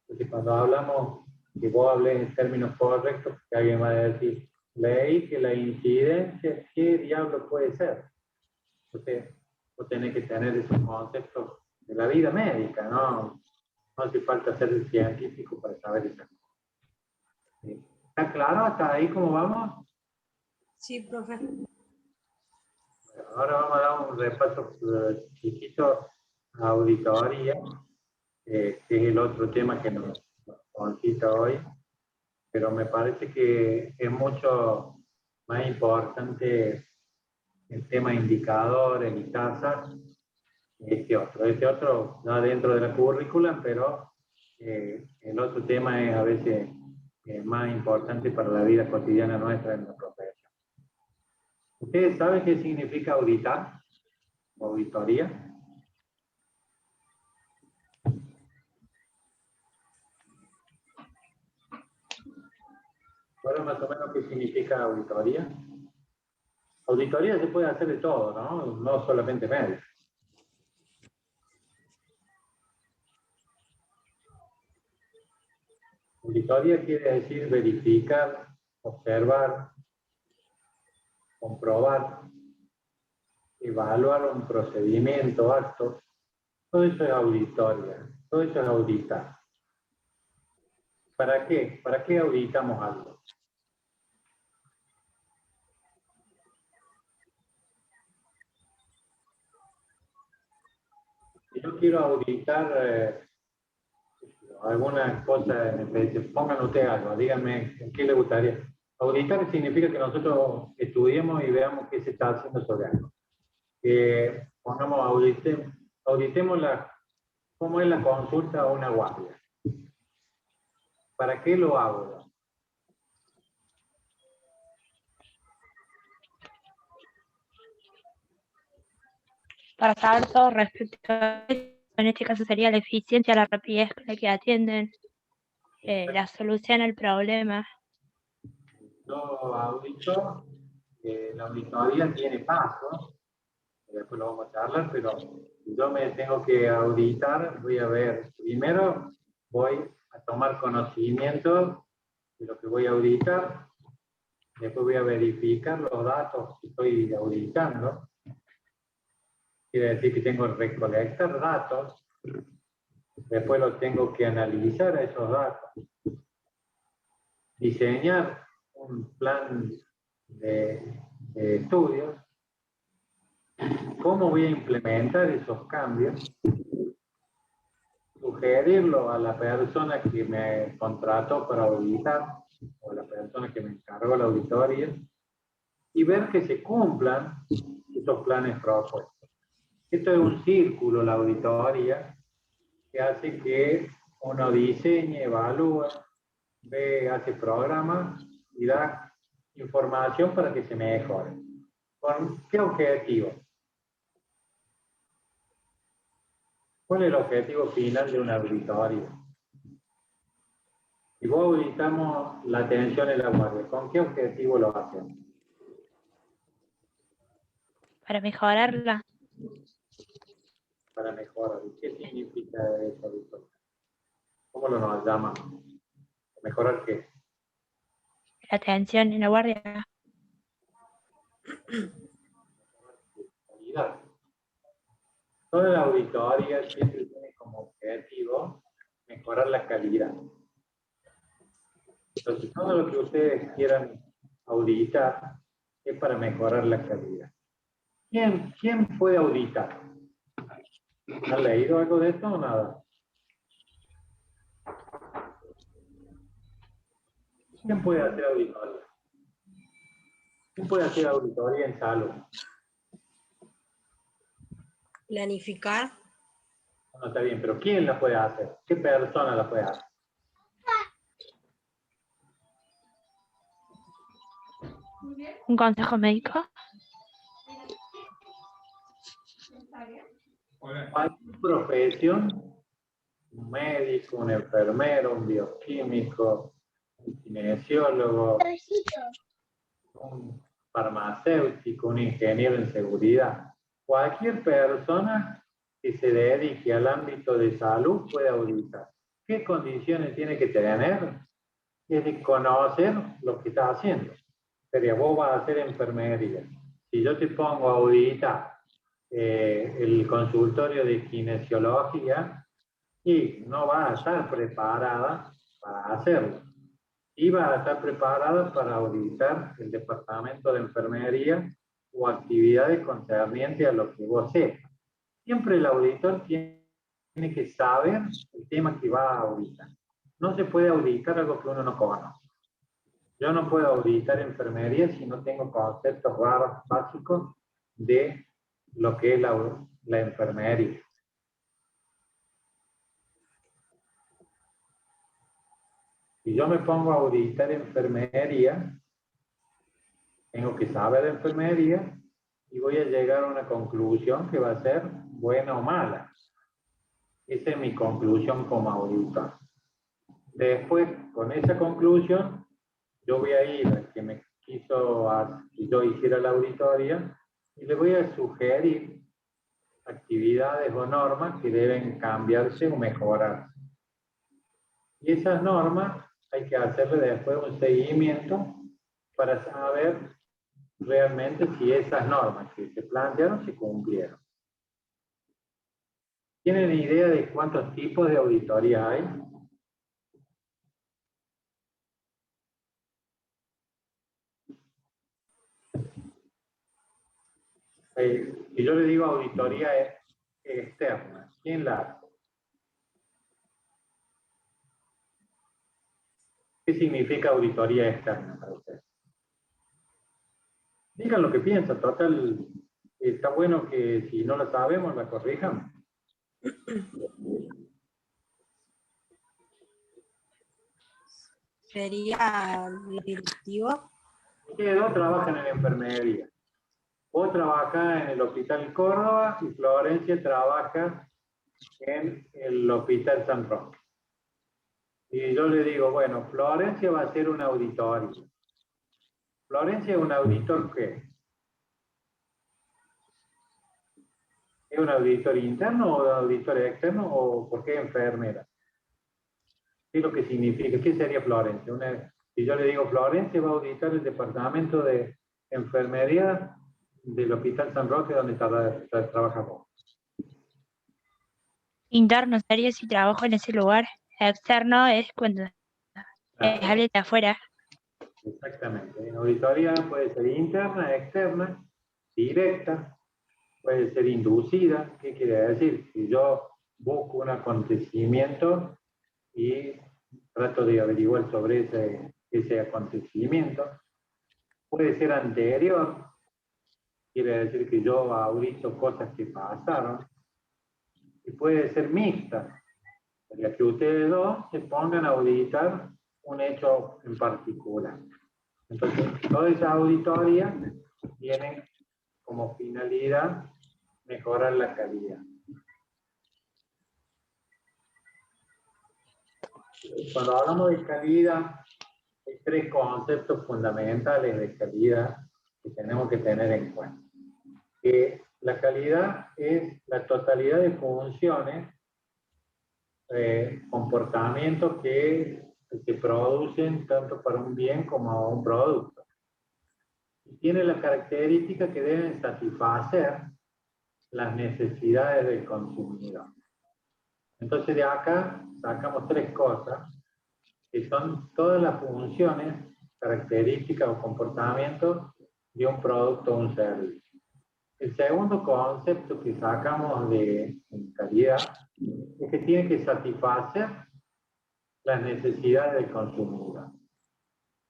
Entonces, cuando hablamos, que vos hables en términos correctos, que alguien va a decir, leí que la incidencia, ¿qué diablo puede ser? Entonces, vos tenés que tener esos conceptos de la vida médica, ¿no? No hace falta ser científico para saber eso. ¿Está claro hasta ahí cómo vamos? Sí, profe. Ahora vamos a dar un repaso chiquito a auditoría, que es el otro tema que nos concita hoy, pero me parece que es mucho más importante el tema indicadores y tasas este otro. Este otro va dentro de la currícula, pero el otro tema es a veces más importante para la vida cotidiana nuestra en la profesión. ¿Ustedes saben qué significa auditar? Auditoría. ¿Saben más o menos qué significa auditoría? Auditoría se puede hacer de todo, ¿no? No solamente médico. Auditoría quiere decir verificar, observar, comprobar, evaluar un procedimiento, acto. Todo eso es auditoría, todo eso es auditar. ¿Para qué? ¿Para qué auditamos algo? Si yo quiero auditar alguna cosa, pongan ustedes algo, díganme qué les gustaría. Auditar significa que nosotros estudiemos y veamos qué se está haciendo sobre algo. Pongamos, auditemos cómo es la consulta a una guardia. ¿Para qué lo hago? Para saber todo respecto a eso, en este caso sería la eficiencia, la rapidez con la que atienden, la solución al problema. Yo audito, la auditoría tiene pasos, después lo vamos a charlar, pero yo me tengo que auditar, voy a ver, primero voy a tomar conocimiento de lo que voy a auditar, después voy a verificar los datos que estoy auditando, quiere decir que tengo que recolectar datos, Después los tengo que analizar a esos datos. Diseñar un plan de estudios. ¿Cómo voy a implementar esos cambios? Sugerirlo a la persona que me contrató para auditar, o a la persona que me encargó la auditoría, y ver que se cumplan estos planes propuestos. Esto es un círculo, la auditoría, que hace que uno diseñe, evalúa, ve, hace programas y da información para que se mejore. ¿Con qué objetivo? ¿Cuál es el objetivo final de una auditoría? Si vos auditamos la atención en la guardia, ¿con qué objetivo lo hacemos? Para mejorarla, Para mejorar. ¿Qué significa eso, auditoría? ¿Cómo lo nos llaman? ¿Mejorar qué? la atención en la guardia. Calidad. Toda la auditoría siempre tiene como objetivo mejorar la calidad. Entonces, todo lo que ustedes quieran auditar es para mejorar la calidad. ¿Quién puede auditar? ¿Han leído algo de esto o nada? ¿Quién puede hacer auditoría? ¿Quién puede hacer auditoría en salud? Planificar. No, está bien, pero ¿quién la puede hacer? ¿Qué persona la puede hacer? Un consejo médico. Cualquier profesión, un médico, un enfermero, un bioquímico, un kinesiólogo, un farmacéutico, un ingeniero en seguridad. Cualquier persona que se dedique al ámbito de salud puede auditar. ¿Qué condiciones tiene que tener? Tiene que conocer lo que está haciendo. Sería, vos vas a hacer enfermería. Si yo te pongo a auditar el consultorio de kinesiología, y no vas a estar preparada para hacerlo. Y vas a estar preparada para auditar el departamento de enfermería o actividades concernientes a lo que vos sepas. Siempre el auditor tiene que saber el tema que va a auditar. No se puede auditar algo que uno no conoce. Yo no puedo auditar enfermería si no tengo conceptos básicos de lo que es la enfermería. Si yo me pongo a auditar enfermería, tengo que saber de enfermería y voy a llegar a una conclusión que va a ser buena o mala. Esa es mi conclusión como auditor. Después, con esa conclusión, yo voy a ir al que me quiso que yo hiciera la auditoría y le voy a sugerir actividades o normas que deben cambiarse o mejorarse. Y esas normas hay que hacerle después un seguimiento para saber realmente si esas normas que se plantearon se cumplieron. ¿Tienen idea de cuántos tipos de auditoría hay? Si yo le digo auditoría externa, ¿quién la hace? ¿Qué significa auditoría externa para ustedes? Digan lo que piensan, total, está bueno que si no la sabemos la corrijan. Sería lo directivo. Ustedes dos trabajan en enfermería. Vos trabajás en el Hospital Córdoba y Florencia trabaja en el Hospital San Roque. Y yo le digo, bueno, Florencia va a hacer una auditoría. Florencia es un auditor ¿qué? ¿Es un auditor interno o un auditor externo o por qué enfermera? ¿Qué es lo que significa? ¿Qué sería Florencia? Si yo le digo Florencia va a auditar el departamento de enfermería del Hospital San Roque donde trabajamos. Interno sería si trabajo en ese lugar. Externo es cuando es alguien de afuera. Exactamente. Auditoría puede ser interna, externa, directa, puede ser inducida. ¿Qué quiere decir? Si yo busco un acontecimiento y trato de averiguar sobre ese acontecimiento, puede ser anterior, quiere decir que yo audito cosas que pasaron, y puede ser mixta, para que ustedes dos se pongan a auditar un hecho en particular. Entonces, toda esa auditoría tiene como finalidad mejorar la calidad. Cuando hablamos de calidad, hay tres conceptos fundamentales de calidad que tenemos que tener en cuenta. Que la calidad es la totalidad de funciones, comportamientos que se producen tanto para un bien como un producto. Y tiene la característica que deben satisfacer las necesidades del consumidor. Entonces de acá sacamos tres cosas, que son todas las funciones, características o comportamientos de un producto o un servicio. El segundo concepto que sacamos de calidad es que tiene que satisfacer las necesidades del consumidor.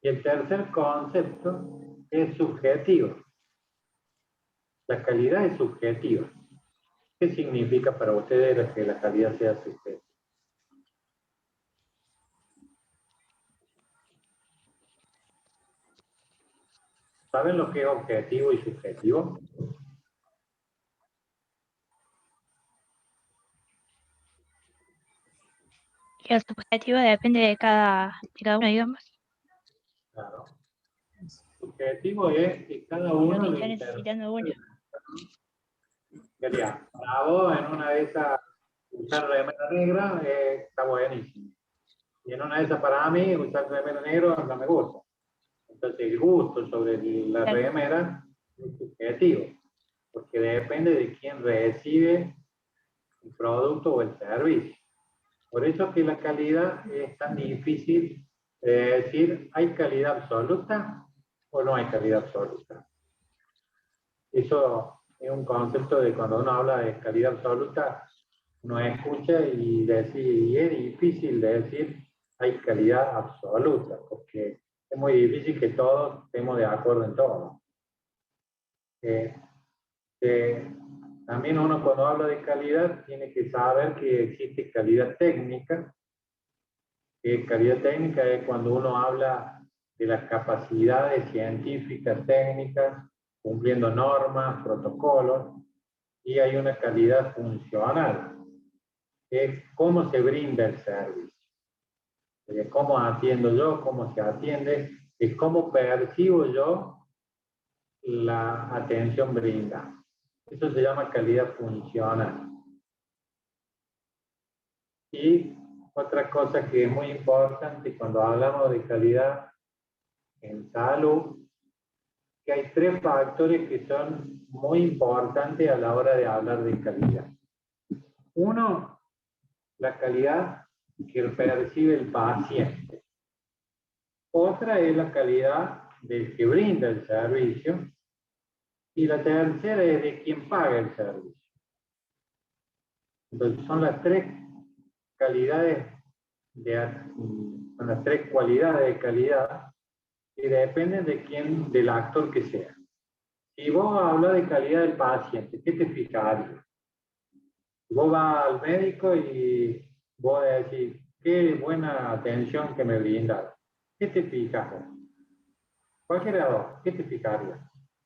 Y el tercer concepto es subjetivo. La calidad es subjetiva. ¿Qué significa para ustedes que la calidad sea subjetiva? ¿Saben lo que es objetivo y subjetivo? Y el subjetivo depende de cada uno, digamos. Claro. Subjetivo es que cada Lo uno que le está interpreta. necesitando uno. Quería, para vos en una de esas usar remera negra está buenísimo. Y en una de esas para mí usar remera negra no me gusta. Entonces el gusto sobre la Claro. remera es subjetivo, porque depende de quién recibe el producto o el servicio. Por eso que la calidad es tan difícil de decir, ¿hay calidad absoluta o no hay calidad absoluta? Eso es un concepto de cuando uno habla de calidad absoluta, uno escucha y es difícil de decir hay calidad absoluta, porque es muy difícil que todos estemos de acuerdo en todo. También uno cuando habla de calidad tiene que saber que existe calidad técnica. Calidad técnica es cuando uno habla de las capacidades científicas, técnicas, cumpliendo normas, protocolos, y hay una calidad funcional, que es cómo se brinda el servicio, de cómo atiendo yo, cómo se atiende, de cómo percibo yo la atención brindada. Eso se llama calidad funcional. Y otra cosa que es muy importante cuando hablamos de calidad en salud, que hay tres factores que son muy importantes a la hora de hablar de calidad. Uno, la calidad que percibe el paciente. Otra es la calidad del que brinda el servicio. Y la tercera es de quien paga el servicio. Entonces son las tres calidades, son las tres cualidades de calidad que dependen de quién, del actor que sea. Si vos hablas de calidad del paciente, ¿qué te fijarías? Vos vas al médico y vos decís, qué buena atención que me brindaron. ¿Qué te fijas? Cualquiera de dos, ¿qué te fijarías?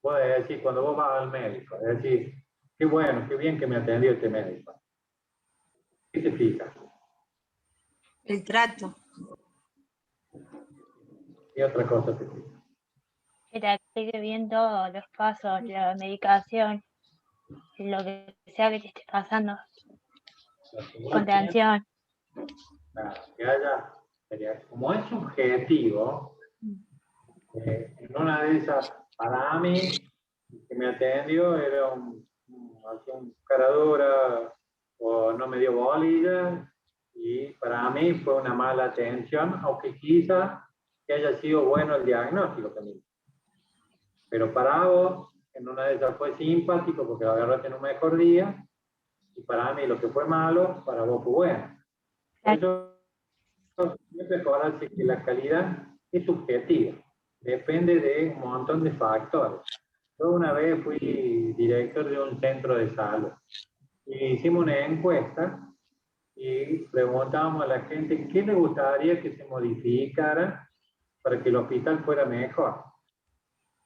Vos decís, cuando vos vas al médico, decís, qué bueno, qué bien que me atendió este médico. ¿Qué te fijas? El trato. ¿Qué otra cosa te fijas? Que te explique bien todos los pasos, la medicación, lo que sea que te esté pasando. Contención. Claro, que haya, como es subjetivo, en una de esas, para mí, que me atendió era un cara dura, o no me dio bolilla y para mí fue una mala atención, aunque quizá que haya sido bueno el diagnóstico también. Pero para vos, en una de esas fue simpático porque la agarraste en un mejor día, y para mí lo que fue malo, para vos fue bueno. Por eso siempre acordarse que la calidad es subjetiva, depende de un montón de factores. Yo una vez fui director de un centro de salud y hicimos una encuesta y preguntábamos a la gente qué le gustaría que se modificara para que el hospital fuera mejor.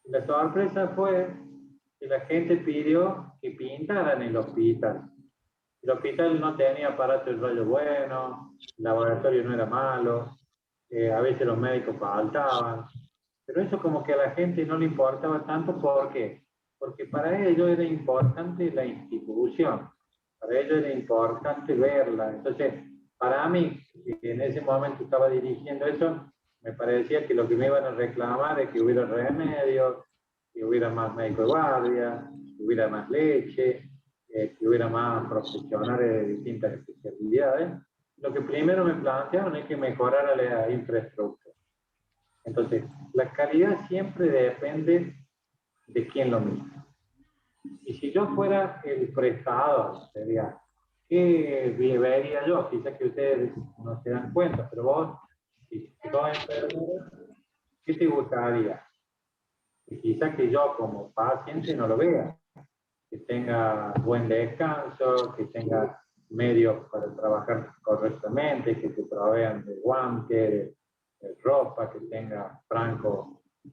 Y la sorpresa fue que la gente pidió que pintaran el hospital. El hospital no tenía aparato de rayo bueno, el laboratorio no era malo, a veces los médicos faltaban, pero eso como que a la gente no le importaba tanto. ¿Por qué? Porque para ellos era importante la institución, para ellos era importante verla. Entonces, para mí, que en ese momento estaba dirigiendo eso, me parecía que lo que me iban a reclamar es que hubiera remedio, que hubiera más médico de guardia, que hubiera más leche, que hubiera más profesionales de distintas especialidades. Lo que primero me plantearon es que mejorara la infraestructura. Entonces, la calidad siempre depende de quién lo mira. Y si yo fuera el prestador, sería, ¿qué vería yo? Quizás que ustedes no se dan cuenta, pero vos, si sos enfermero, ¿qué te gustaría? Y quizás que yo como paciente no lo vea. Que tenga buen descanso, que tenga medios para trabajar correctamente, que te provean de guantes, de ropa, que tenga francos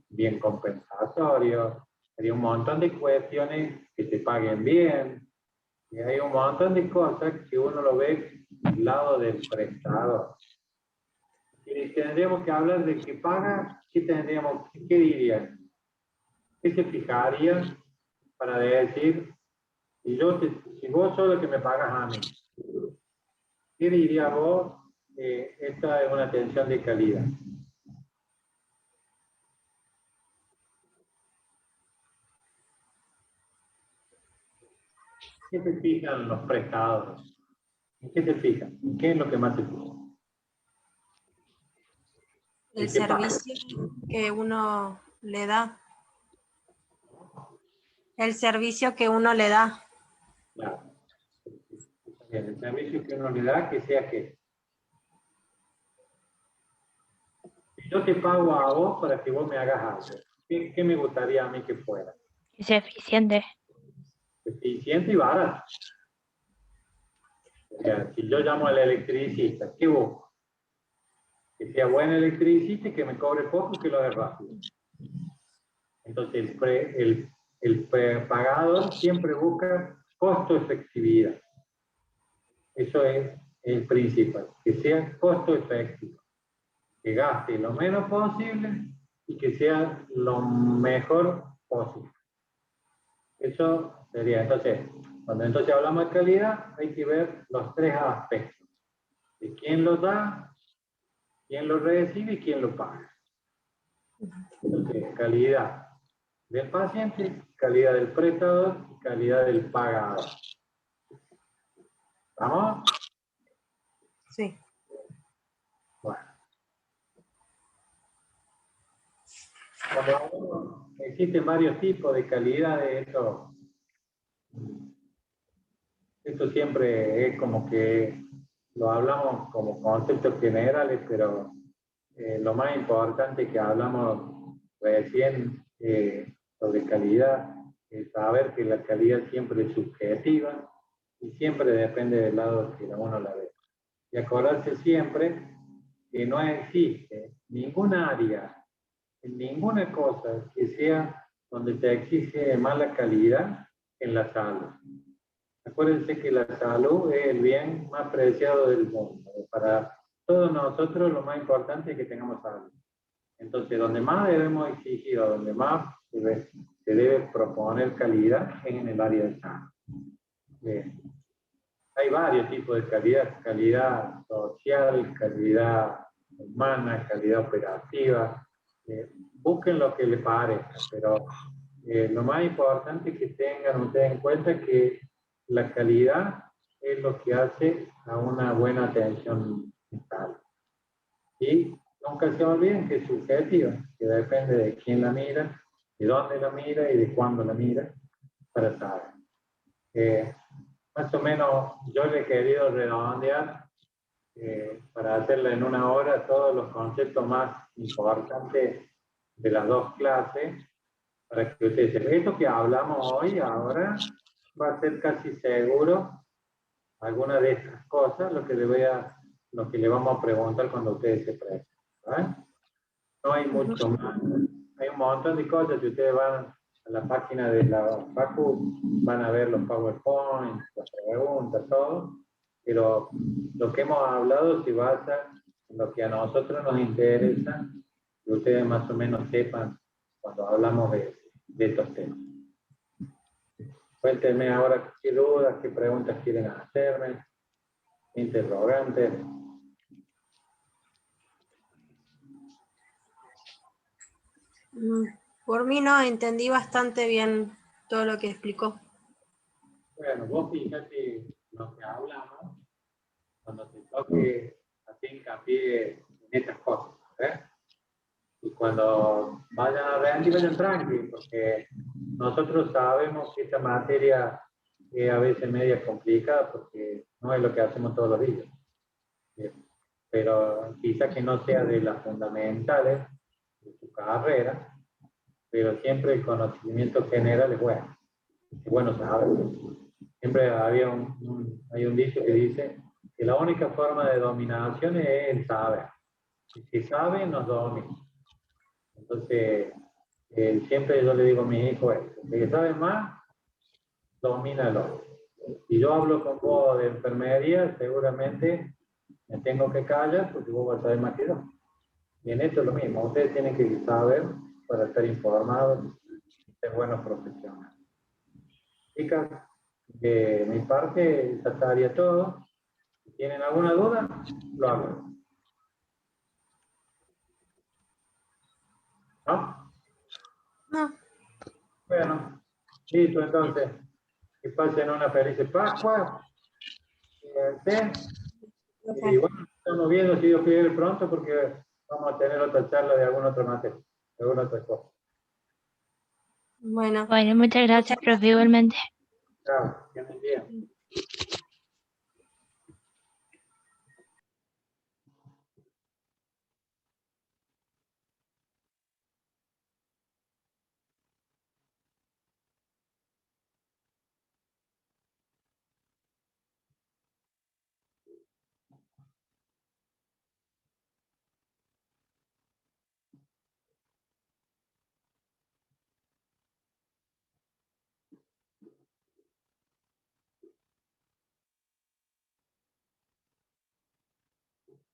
bien compensatorios. Hay un montón de cuestiones que te paguen bien. Y hay un montón de cosas que uno lo ve al lado del prestador. Y tendríamos que hablar de qué paga, qué dirían, qué se fijaría para decir, si vos sos el que me pagas a mí, ¿qué diría vos? Esta es una atención de calidad. ¿Qué se fijan los prestadores? ¿En qué se fijan? ¿Qué es lo que más se fija? El servicio que uno le da. El servicio que uno le da. Claro. El servicio que uno le da, que sea que si yo te pago a vos para que vos me hagas algo, ¿qué me gustaría a mí que fuera? Que sea eficiente. Eficiente y barato. O sea, si yo llamo al electricista, ¿qué busco? Que sea buen electricista y que me cobre poco y que lo haga rápido. Entonces, el pagador siempre busca costo-efectividad. Eso es el principal, que sea costo-efectivo, que gaste lo menos posible y que sea lo mejor posible. Eso sería, entonces, cuando entonces hablamos de calidad, hay que ver los tres aspectos, de quién lo da, quién lo recibe y quién lo paga. Entonces, calidad del paciente, calidad del prestador y calidad del pagador. ¿Vamos? Sí. Bueno. Existen varios tipos de calidad de esto. Esto siempre es como que lo hablamos como conceptos generales, pero lo más importante que hablamos recién sobre calidad es saber que la calidad siempre es subjetiva y siempre depende del lado que uno la ve. Y acordarse siempre que no existe ningún área, en ninguna cosa que sea donde se exige mala calidad en la salud. Acuérdense que la salud es el bien más preciado del mundo. Para todos nosotros lo más importante es que tengamos salud. Entonces, donde más debemos exigir o donde más se debe proponer calidad es en el área de salud. Bien. Hay varios tipos de calidad: calidad social, calidad humana, calidad operativa. Busquen lo que les parezca, pero lo más importante es que tengan ustedes en cuenta que la calidad es lo que hace a una buena atención mental. Y nunca se olviden que es subjetiva, que depende de quién la mira, de dónde la mira y de cuándo la mira, para saber. Más o menos yo le he querido redondear para hacerla en una hora todos los conceptos más importantes de las dos clases, para que ustedes sepan. Esto que hablamos hoy, ahora, va a ser casi seguro alguna de estas cosas, lo que le vamos a preguntar cuando ustedes se presenten. ¿Vale? No hay mucho más. Hay un montón de cosas. Si ustedes van a la página de la Facu, van a ver los PowerPoint, las preguntas, todo. Pero lo que hemos hablado se basa en lo que a nosotros nos interesa, que ustedes más o menos sepan cuando hablamos de estos temas. Cuéntenme ahora qué dudas, qué preguntas quieren hacerme, interrogantes. Por mí no, entendí bastante bien todo lo que explicó. Bueno, vos fíjate lo que hablamos, cuando te toque hacer hincapié en estas cosas, ¿eh? Y cuando vayan a rendir, vayan tranquilos, porque nosotros sabemos que esta materia es a veces media complicada, porque no es lo que hacemos todos los días. Pero quizá que no sea de las fundamentales de tu carrera, pero siempre el conocimiento general es bueno. Es bueno saber. Siempre hay un dicho que dice que la única forma de dominación es el saber. Y si sabe, nos domina. Entonces, siempre yo le digo a mi hijo, el que sabe más, domínalo. Si yo hablo con vos de enfermería, seguramente me tengo que callar porque vos vas a saber más que yo. Y en esto es lo mismo, ustedes tienen que saber para estar informados y ser buenos profesionales. Chicas, de mi parte, ya estaría todo. Si tienen alguna duda, lo hago. ¿No? No, Bueno, listo, entonces. Que pasen una feliz Pascua. Y bueno, estamos viendo si Dios quiere pronto porque vamos a tener otra charla de alguna otra materia, de alguna otra cosa. bueno. Bueno, muchas gracias, profe, igualmente. Chao, que anden bien.